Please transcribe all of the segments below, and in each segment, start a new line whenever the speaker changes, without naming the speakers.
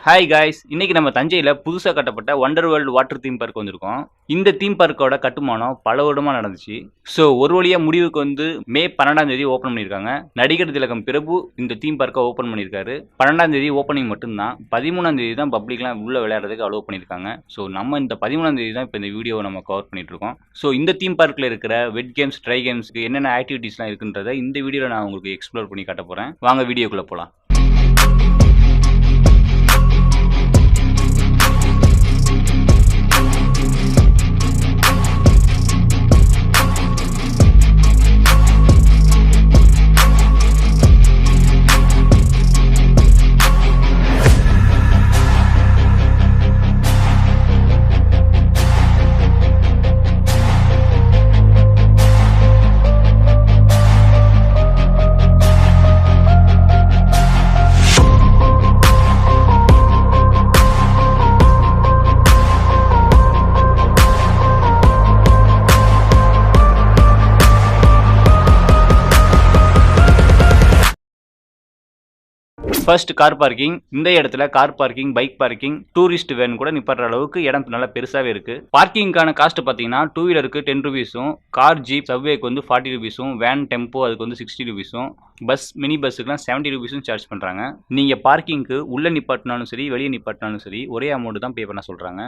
Hi guys, இன்னைக்கு நம்ம தஞ்சையில் புதுசாக கட்டப்பட்ட wonder world water theme park வந்திருக்கோம். இந்த தீம் பார்க்கோட கட்டுமானம் பல வருடமாக நடந்துச்சு. ஸோ ஒரு வழியாக முடிவுக்கு வந்து மே 12ஆம் தேதி ஓப்பன் பண்ணியிருக்காங்க. நடிகர் திலகம் பிரபு இந்த தீம் பார்க்கை ஓப்பன் பண்ணியிருக்காரு. 12ஆம் தேதி ஓப்பனிங் மட்டும்தான். 13ஆம் தேதி தான் பப்ளிக்லாம் உள்ள விளையாடுறதுக்கு அலோவ் பண்ணியிருக்காங்க. ஸோ நம்ம இந்த 13ஆம் தேதி தான் இப்போ இந்த வீடியோவை நம்ம கவர் பண்ணிட்டு இருக்கோம். ஸோ இந்த தீம் பார்க்கில் இருக்கிற வெட் கேம்ஸ், ட்ரை கேம்ஸ்க்கு என்னென்ன ஆக்டிவிட்டீஸ்லாம் இருக்குன்றதை இந்த வீடியோவில் நான் உங்களுக்கு எக்ஸ்ப்ளோர் பண்ணி காட்ட போகிறேன். வாங்க வீடியோக்குள்ளே போகலாம். First car parking. இந்த இடத்துல car parking, bike parking, tourist van கூட நிப்பாட்டுற அளவுக்கு இடம் நல்லா பெருசாவே இருக்கு. பார்க்கிங்கான காஸ்ட் பாத்தீங்கன்னா டூ வீலருக்கு 10 ரூபீஸும், கார், ஜீப், சப்வேக்கு வந்து 40 ரூபீஸும், வேன், டெம்போ அதுக்கு வந்து 60 ரூபீஸும், பஸ், மினி பஸ்ஸுக்குலாம் 70 ரூபீஸும் சார்ஜ் பண்றாங்க. நீங்க பார்க்கிங்க்கு உள்ள நிப்பாட்டினாலும் சரி, வெளியே நிப்பாட்டினாலும் சரி, ஒரே அமௌண்ட் தான் பே பண்ண சொல்றாங்க.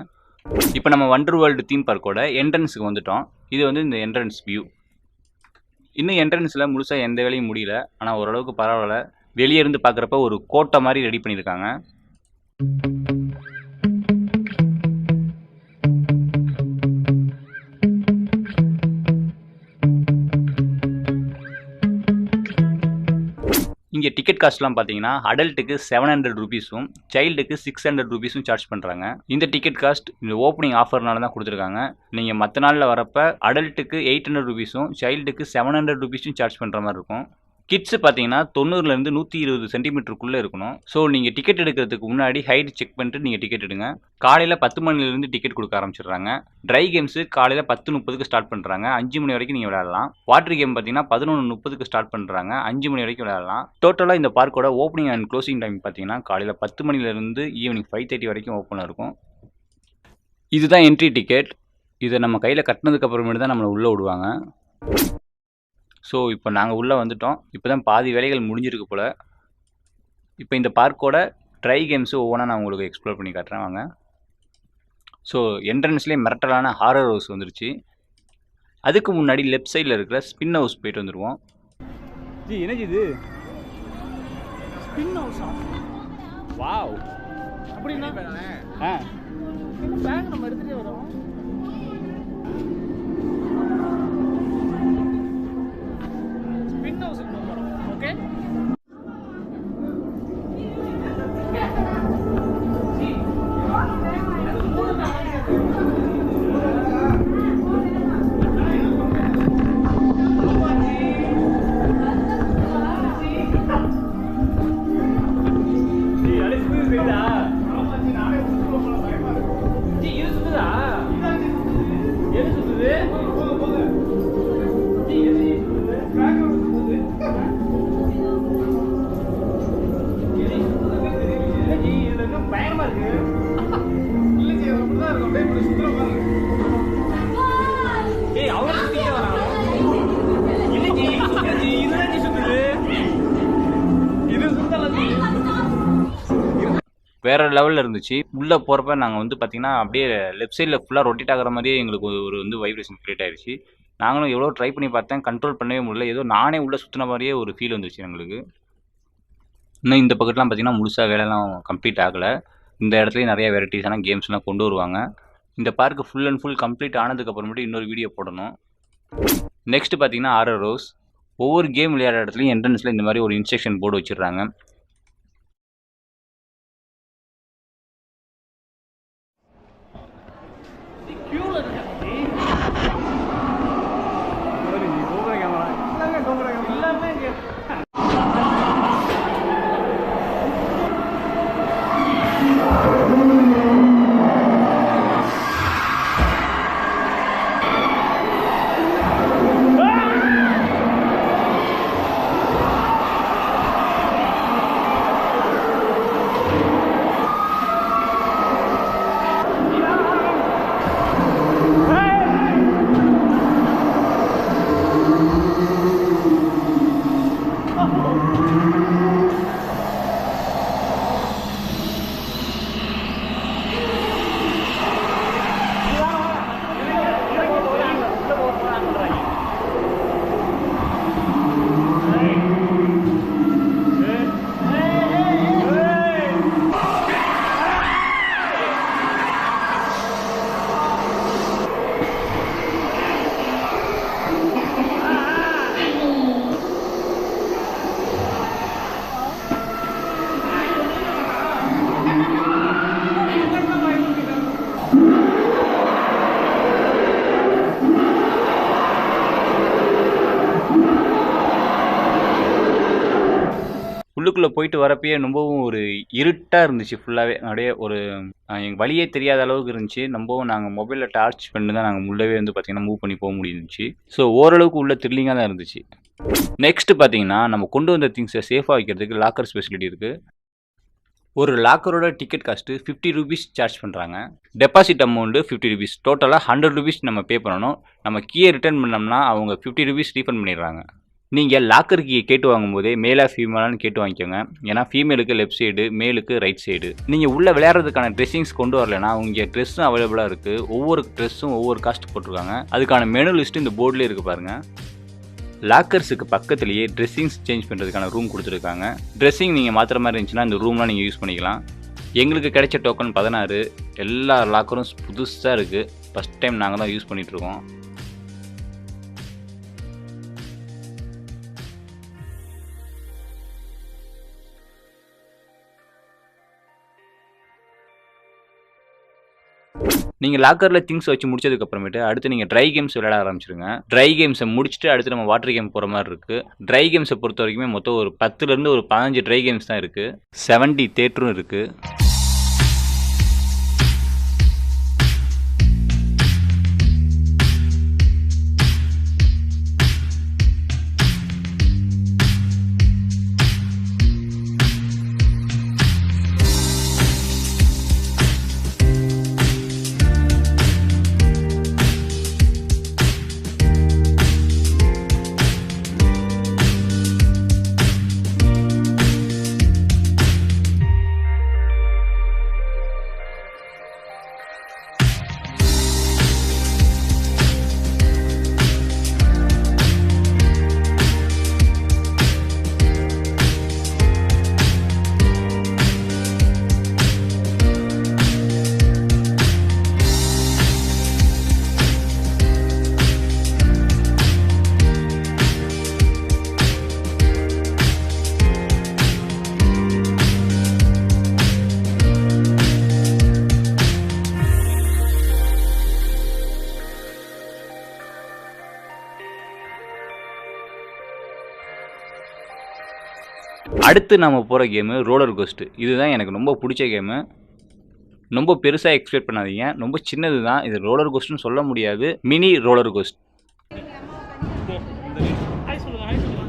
இப்போ நம்ம வண்டர் வேர்ல்டு தீம் பார்க்கோட என்ட்ரன்ஸுக்கு வந்துட்டோம். இது வந்து இந்த என்ட்ரன்ஸ் வியூ. இன்னும் என்ட்ரன்ஸில் முழுசாக எந்த வேலையும் முடியல, ஆனால் ஓரளவுக்கு பரவாயில்ல. வெளியே இருந்து பார்க்குறப்ப ஒரு கோட்டை மாதிரி ரெடி பண்ணியிருக்காங்க. இங்கே டிக்கெட் காஸ்ட்லாம் பார்த்தீங்கன்னா அடல்ட்டுக்கு 700 ரூபீஸும், சைல்டுக்கு 600 ரூபீஸும் சார்ஜ் பண்ணுறாங்க. இந்த டிக்கெட் காஸ்ட் இந்த ஓப்பனிங் ஆஃபர்னால தான் கொடுத்துருக்காங்க. நீங்கள் மற்ற நாளில் வரப்போ அடல்ட்டுக்கு 800 ரூபீஸும், சைல்டுக்கு 700 ரூபீஸும் சார்ஜ் பண்ணுற மாதிரி இருக்கும். கிட்ஸ் பார்த்தீங்கன்னா 90லேருந்து 120 சென்டிமீட்டருக்குள்ளே இருக்கணும். ஸோ நீங்கள் டிக்கெட் எடுக்கிறதுக்கு முன்னாடி ஹைட் செக் பண்ணிட்டு நீங்கள் டிக்கெட் எடுங்க. காலையில் 10 மணிலேருந்து டிக்கெட் கொடுக்க ஆரம்பிச்சிடுறாங்க. ட்ரை கேம்ஸு காலையில் 10:30க்கு ஸ்டார்ட் பண்ணுறாங்க. 5 மணி வரைக்கும் நீங்கள் விளையாடலாம். வாட்டர் கேம் பார்த்தீங்கன்னா 11:30க்கு ஸ்டார்ட் பண்ணுறாங்க. 5 மணி வரைக்கும் விளையாடலாம். டோட்டலாக இந்த பார்க்கோட ஓப்பனிங் அண்ட் க்ளோசிங் டைம் பார்த்தீங்கன்னா காலையில் 10 மணிலேருந்து ஈவினிங் 5:30 வரைக்கும் ஓப்பனாக இருக்கும். இதுதான் என்ட்ரி டிக்கெட். இதை நம்ம கையில் கட்டினதுக்கு அப்புறமேட்டு தான் நம்மளை உள்ளே விடுவாங்க. ஸோ இப்போ நாங்கள் உள்ளே வந்துட்டோம். இப்போ தான் பாதி வேலைகள் முடிஞ்சிருக்கு போல். இப்போ இந்த பார்க்கோட ட்ரை கேம்ஸு ஒவ்வொன்றா நான் உங்களுக்கு எக்ஸ்ப்ளோர் பண்ணி காட்டுறேன் வாங்க. ஸோ என்ட்ரன்ஸ்லேயே மிரட்டலான ஹாரர் ஹவுஸ் வந்துருச்சு. அதுக்கு முன்னாடி லெஃப்ட் சைடில் இருக்கிற ஸ்பின் ஹவுஸ் போயிட்டு வந்துடுவோம். என்னது இது?
ஸ்பின் ஹவுஸா?
வாவ்,
அப்படின்னா பேக் நம்ம எடுத்துகிட்டே வரோம். ஸ்பின் ஹவுஸுக்கு போகிறோம். ஓகே,
வேறு லெவலில் இருந்துச்சு. உள்ளே போகிறப்ப நாங்கள் வந்து பார்த்திங்கன்னா அப்படியே லெஃப்ட் சைடில் ஃபுல்லாக ரொட்டேட் ஆகிற மாதிரியே எங்களுக்கு ஒரு வந்து வைப்ரேஷன் க்ரியேட் ஆகிடுச்சு. நாங்களும் எவ்வளோ ட்ரை பண்ணி பார்த்தேன், கண்ட்ரோல் பண்ணவே முடியல. ஏதோ நானே உள்ளே சுற்றின மாதிரியே ஒரு ஃபீல் வந்துச்சு எங்களுக்கு. இன்னும் இந்த பக்கத்துலாம் பார்த்திங்கன்னா முழுசாக வேலைலாம் கம்ப்ளீட் ஆகலை. இந்த இடத்துலையும் நிறைய வெரைட்டிஸான கேம்ஸ்லாம் கொண்டு வருவாங்க. இந்த park full and full complete ஆனதுக்கப்புறமேட்டு இன்னொரு வீடியோ போடணும். நெக்ஸ்ட்டு பார்த்திங்கன்னா ஹாரர் ஹவுஸ். ஒவ்வொரு கேம் விளையாடுற இடத்துலையும் என்ட்ரன்ஸில் இந்த மாதிரி ஒரு இன்ஸ்ட்ரக்ஷன் போர்டு வச்சிடுறாங்க. உள்ளுக்குள்ளே போயிட்டு வரப்பயே ரொம்பவும் ஒரு இருட்டாக இருந்துச்சு ஃபுல்லாகவே. அப்படியே ஒரு எங்கள் வழியே தெரியாத அளவுக்கு இருந்துச்சு. ரொம்பவும் நாங்கள் மொபைலில் டார்ச் பண்ணி தான் நாங்கள் உள்ளவே வந்து பார்த்திங்கன்னா மூவ் பண்ணி போக முடிஞ்சிச்சு. ஸோ ஓரளவுக்கு உள்ள த்ரில்லிங்காக தான் இருந்துச்சு. நெக்ஸ்ட்டு பார்த்தீங்கன்னா நம்ம கொண்டு வந்த திங்ஸை சேஃபாக வைக்கிறதுக்கு லாக்கர் ஃபெசிலிட்டி இருக்குது. ஒரு லாக்கரோட டிக்கெட் காஸ்ட்டு 50 ரூபீஸ் சார்ஜ் பண்ணுறாங்க. Deposit amount 50 rupees. டோட்டலாக 100 ரூபீஸ் நம்ம பே பண்ணணும். நம்ம கீயை ரிட்டர்ன் பண்ணோம்னா அவங்க 50 ரூபீஸ் ரீஃபண்ட் பண்ணிடுறாங்க. நீங்கள் லாக்கர் கீயை கேட்டு வாங்கும்போதே மேலா ஃபீமேலான்னு கேட்டு வாங்கிக்கோங்க. ஏன்னா ஃபீமேலுக்கு லெஃப்ட் சைடு, மேலுக்கு ரைட் சைடு. நீங்கள் உள்ளே விளையாடுறதுக்கான ட்ரெஸ்ஸிங்ஸ் கொண்டு வரலைன்னா இங்கே ட்ரெஸ்ஸும் அவைலபிளாக இருக்குது. ஒவ்வொரு ட்ரெஸ்ஸும் ஒவ்வொரு காஸ்ட் போட்டிருக்காங்க. அதுக்கான மெனு லிஸ்ட்டு இந்த போர்டிலே இருக்குது பாருங்கள். லாக்கர்ஸுக்கு பக்கத்துலேயே ட்ரெஸ்ஸிங்ஸ் சேஞ்ச் பண்ணுறதுக்கான ரூம் கொடுத்துருக்காங்க. ட்ரெஸ்ஸிங் நீங்கள் மாற்றுற மாதிரி இருந்துச்சுன்னா இந்த ரூம்லாம் நீங்கள் யூஸ் பண்ணிக்கலாம். எங்களுக்கு கிடைச்ச டோக்கன் 16. எல்லா லாக்கரும் புதுசாக இருக்குது. ஃபஸ்ட் டைம் நாங்கள் தான் யூஸ் பண்ணிகிட்ருக்கோம். நீங்கள் லாக்கரில் திங்ஸ் வச்சு முடிச்சதுக்கப்புறமேட்டு அடுத்து நீங்கள் ட்ரை கேம்ஸ் விளையாட ஆரம்பிச்சிருங்க. ட்ரை கேம்ஸை முடிச்சுட்டு அடுத்து நம்ம வாட்டர் கேம் போகிற மாதிரி இருக்குது. ட்ரை கேம்ஸை பொறுத்த வரைக்குமே மொத்தம் ஒரு 10லேருந்து ஒரு 15 ட்ரை கேம்ஸ் தான் இருக்குது. 70 தேட்டரும் இருக்குது. அடுத்து நம்ம போகிற கேமு ரோலர் கோஸ்ட்டு. இதுதான் எனக்கு ரொம்ப பிடிச்ச கேமு. ரொம்ப பெருசாக எக்ஸ்பெக்ட் பண்ணாதீங்க. ரொம்ப சின்னது தான். இது ரோலர் கோஸ்ட்னு சொல்ல முடியாது. Mini roller coaster.
ஹாய் சொல்லுங்க, ஹாய் சொல்லுங்க.